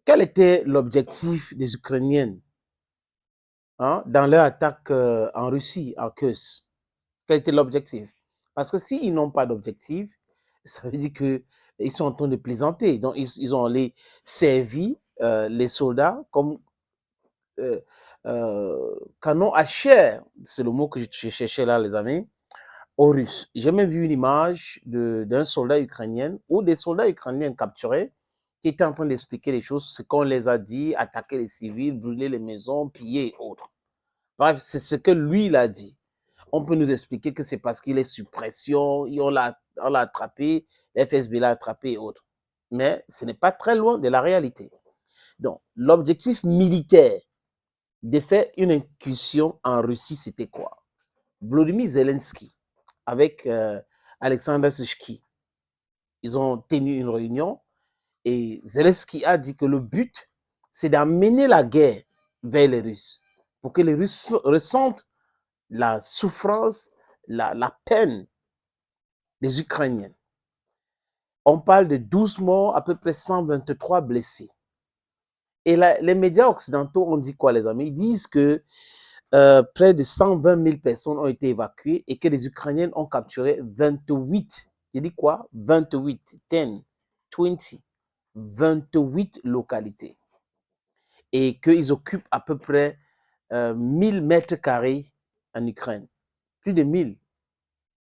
Quel était l'objectif des Ukrainiennes dans leur attaque en Russie, en Kursk? Quel était l'objectif? Parce que s'ils n'ont pas d'objectif, ça veut dire qu'ils sont en train de plaisanter. Donc, ils ont les servi les soldats comme euh, canon à chair, c'est le mot que je cherchais là, les amis, aux Russes. J'ai même vu une image d'un soldat ukrainien ou des soldats ukrainiens capturés qui étaient en train d'expliquer les choses, ce qu'on les a dit, attaquer les civils, brûler les maisons, piller et autres. Bref, c'est ce que lui, il a dit. On peut nous expliquer que c'est parce qu'il est sous pression, on l'a attrapé, l'FSB l'a attrapé et autres. Mais ce n'est pas très loin de la réalité. Donc, l'objectif militaire de faire une incursion en Russie, c'était quoi? Volodymyr Zelensky avec Alexander Sushki, ils ont tenu une réunion et Zelensky a dit que le but, c'est d'amener la guerre vers les Russes pour que les Russes ressentent la souffrance, la peine des Ukrainiens. On parle de 12 morts, à peu près 123 blessés. Et les médias occidentaux ont dit quoi, les amis? Ils disent que près de 120 000 personnes ont été évacuées et que les Ukrainiens ont capturé 28. J'ai dit quoi? 28, 10, 20, 28 localités. Et qu'ils occupent à peu près 1000 mètres carrés en Ukraine. Plus de 1000.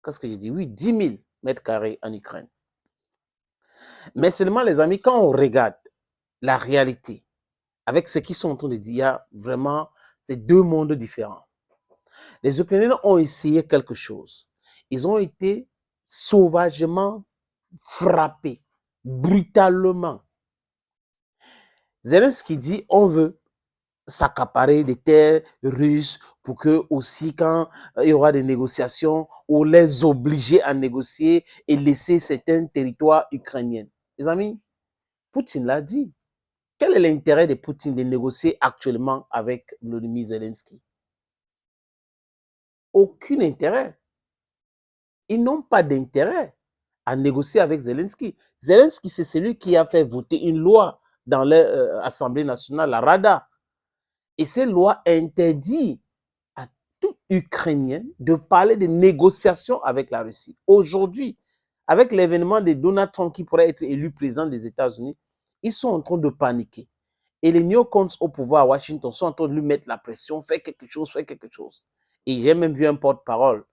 Qu'est-ce que j'ai dit? Oui, 10 000 mètres carrés en Ukraine. Mais seulement, les amis, quand on regarde la réalité, avec ce qu'ils sont en train de dire, il y a vraiment ces deux mondes différents. Les Ukrainiens ont essayé quelque chose. Ils ont été sauvagement frappés, brutalement. Zelensky dit, on veut s'accaparer des terres russes pour que aussi quand il y aura des négociations, on les obliger à négocier et laisser certains territoires ukrainiens. Les amis, Poutine l'a dit. Quel est l'intérêt de Poutine de négocier actuellement avec Volodymyr Zelensky? Aucun intérêt. Ils n'ont pas d'intérêt à négocier avec Zelensky. Zelensky, c'est celui qui a fait voter une loi dans l'Assemblée nationale, la Rada. Et cette loi interdit à tout Ukrainien de parler de négociations avec la Russie. Aujourd'hui, avec l'événement de Donald Trump qui pourrait être élu président des États-Unis, ils sont en train de paniquer. Et les néocons au pouvoir à Washington sont en train de lui mettre la pression, fais quelque chose, fais quelque chose. Et j'ai même vu un porte-parole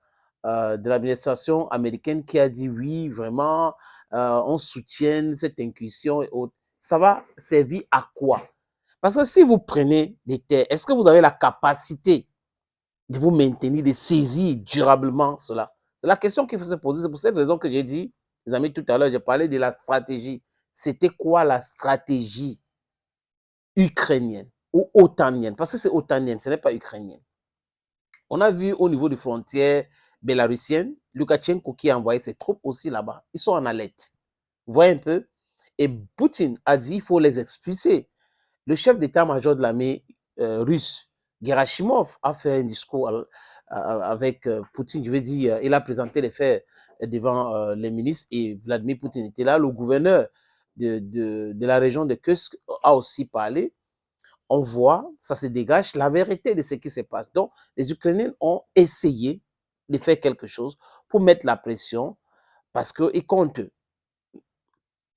de l'administration américaine qui a dit oui, vraiment, on soutient cette incursion et autres. Ça va servir à quoi? Parce que si vous prenez des terres, est-ce que vous avez la capacité de vous maintenir, de saisir durablement cela? C'est la question qu'il faut se poser. C'est pour cette raison que j'ai dit, les amis, tout à l'heure, j'ai parlé de la stratégie. C'était quoi la stratégie ukrainienne ou otanienne? Parce que c'est otanienne, ce n'est pas ukrainienne. On a vu au niveau des frontières bélarusiennes, Loukachenko qui a envoyé ses troupes aussi là-bas. Ils sont en alerte. Vous voyez un peu? Et Poutine a dit qu'il faut les expulser. Le chef d'état-major de l'armée russe, Gerashimov, a fait un discours avec Poutine. Je veux dire, il a présenté les faits devant les ministres et Vladimir Poutine était là. Le gouverneur de la région de Kursk a aussi parlé. On voit, ça se dégage, la vérité de ce qui se passe. Donc, les Ukrainiens ont essayé de faire quelque chose pour mettre la pression parce qu'ils comptent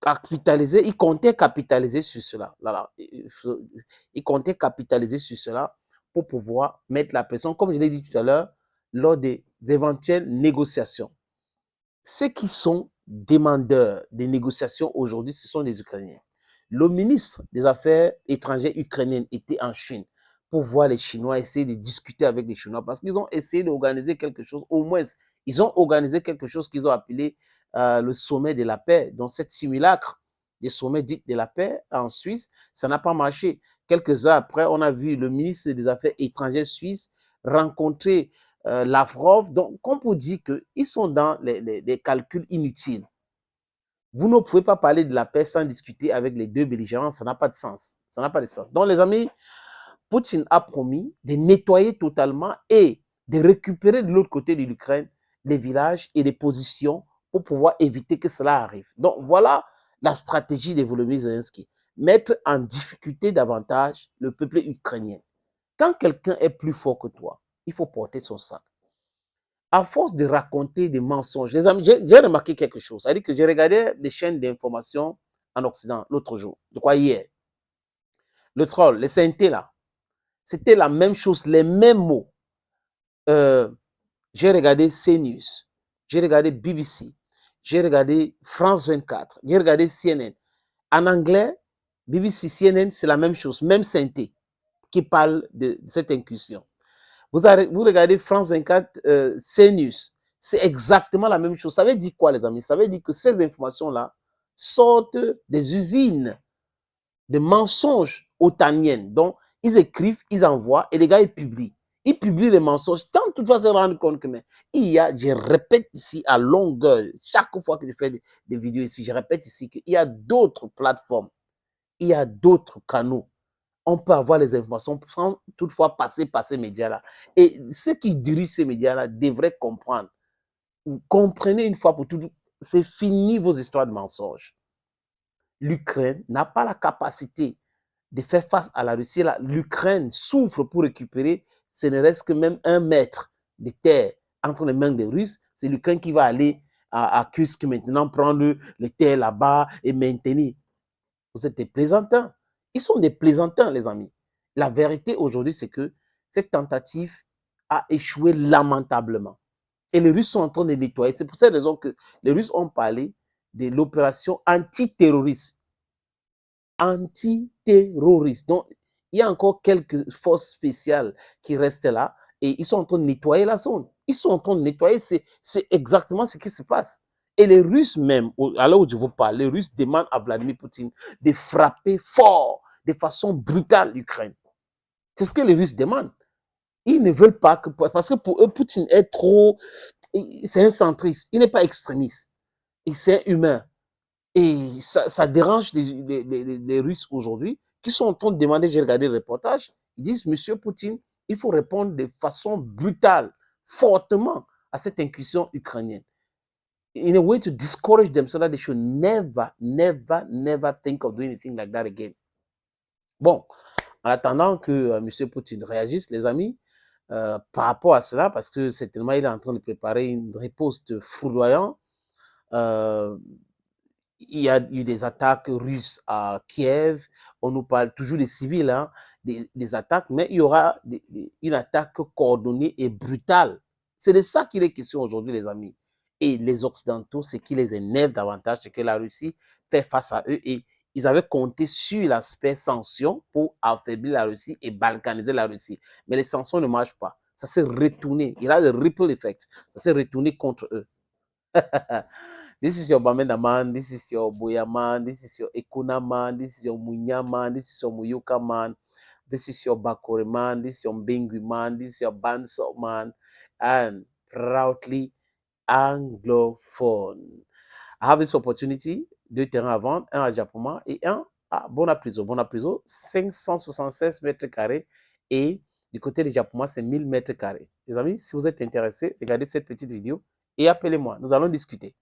capitaliser, ils comptaient capitaliser sur cela. Ils comptaient capitaliser sur cela pour pouvoir mettre la pression, comme je l'ai dit tout à l'heure, lors des éventuelles négociations. Ceux qui sont demandeurs des négociations aujourd'hui, ce sont les Ukrainiens. Le ministre des Affaires étrangères ukrainien était en Chine pour voir les Chinois essayer de discuter avec les Chinois parce qu'ils ont essayé d'organiser quelque chose, au moins, ils ont organisé quelque chose qu'ils ont appelé le sommet de la paix. Donc, cette simulacre des sommets dits de la paix en Suisse, ça n'a pas marché. Quelques heures après, on a vu le ministre des Affaires étrangères suisse rencontrer Lavrov. Donc, comme pour dire qu'ils sont dans les calculs inutiles. Vous ne pouvez pas parler de la paix sans discuter avec les deux belligérants, ça n'a pas de sens. Ça n'a pas de sens. Donc, les amis, Poutine a promis de nettoyer totalement et de récupérer de l'autre côté de l'Ukraine les villages et les positions pour pouvoir éviter que cela arrive. Donc, voilà la stratégie de Volodymyr Zelensky. mettre en difficulté davantage le peuple ukrainien. Quand quelqu'un est plus fort que toi, il faut porter son sac. À force de raconter des mensonges, les amis, j'ai remarqué quelque chose. C'est-à-dire que j'ai regardé des chaînes d'information en Occident l'autre jour, de quoi hier. Le troll, les synthés là, c'était la même chose, les mêmes mots. J'ai regardé CNews, j'ai regardé BBC, j'ai regardé France 24, j'ai regardé CNN. En anglais, BBC, CNN, c'est la même chose, même synthé qui parle de cette incursion. Vous regardez France 24, CNews, c'est exactement la même chose. Ça veut dire quoi, les amis? Ça veut dire que ces informations-là sortent des usines de mensonges otaniennes. Donc, ils écrivent, ils envoient et les gars, ils publient. Ils publient les mensonges tant toutefois se rendre compte que, mais il y a, je répète ici à longueur, chaque fois que je fais des vidéos ici, je répète ici qu'il y a d'autres plateformes, il y a d'autres canaux. On peut avoir les informations sans toutefois passer par ces médias-là. Et ceux qui dirigent ces médias-là devraient comprendre. Vous comprenez une fois pour toutes, c'est fini vos histoires de mensonges. L'Ukraine n'a pas la capacité de faire face à la Russie. L'Ukraine souffre pour récupérer, ce ne reste que même 1 mètre de terre entre les mains des Russes. C'est l'Ukraine qui va aller à Kursk maintenant, prendre les terres là-bas et maintenir. Vous êtes des plaisantins. Ils sont des plaisantins, les amis. La vérité aujourd'hui, c'est que cette tentative a échoué lamentablement. Et les Russes sont en train de nettoyer. C'est pour cette raison que les Russes ont parlé de l'opération antiterroriste. Antiterroriste. Donc, il y a encore quelques forces spéciales qui restent là et ils sont en train de nettoyer la zone. Ils sont en train de nettoyer, c'est exactement ce qui se passe. Et les Russes même, à l'heure où je vous parle, les Russes demandent à Vladimir Poutine de frapper fort, de façon brutale l'Ukraine. C'est ce que les Russes demandent. Ils ne veulent pas que, parce que pour eux, Poutine est trop, c'est un centriste, il n'est pas extrémiste, et c'est humain. Et ça dérange les Russes aujourd'hui qui sont en train de demander, j'ai regardé le reportage, ils disent, Monsieur Poutine, il faut répondre de façon brutale, fortement à cette incursion ukrainienne. In a way to discourage them so that they should never, never, never think of doing anything like that again. Bon, en attendant que M. Poutine réagisse, les amis, par rapport à cela, parce que certainement il est en train de préparer une riposte foudroyante, il y a eu des attaques russes à Kiev, on nous parle toujours des civils, hein, des attaques, mais il y aura une attaque coordonnée et brutale. C'est de ça qu'il est question aujourd'hui, les amis. Et les Occidentaux, ce qui les énerve davantage, c'est que la Russie fait face à eux et ils avaient compté sur l'aspect sanctions pour affaiblir la Russie et balkaniser la Russie. Mais les sanctions ne marchent pas. Ça s'est retourné. Il y a le ripple effect. Ça s'est retourné contre eux. This is your Bamenda man, this is your Boya man, this is your Ekuna man, this is your Munya man, this is your Muyuka man, this is your Bakore man, this is your Mbengui man, this is your Banso man, and proudly anglophone. I have this opportunity, 2 terrains à vendre, un à Japoma et un à Bonapriso. Bonapriso, 576 mètres carrés et du côté de Japoma, c'est 1000 mètres carrés. Les amis, si vous êtes intéressés, regardez cette petite vidéo et appelez-moi, nous allons discuter.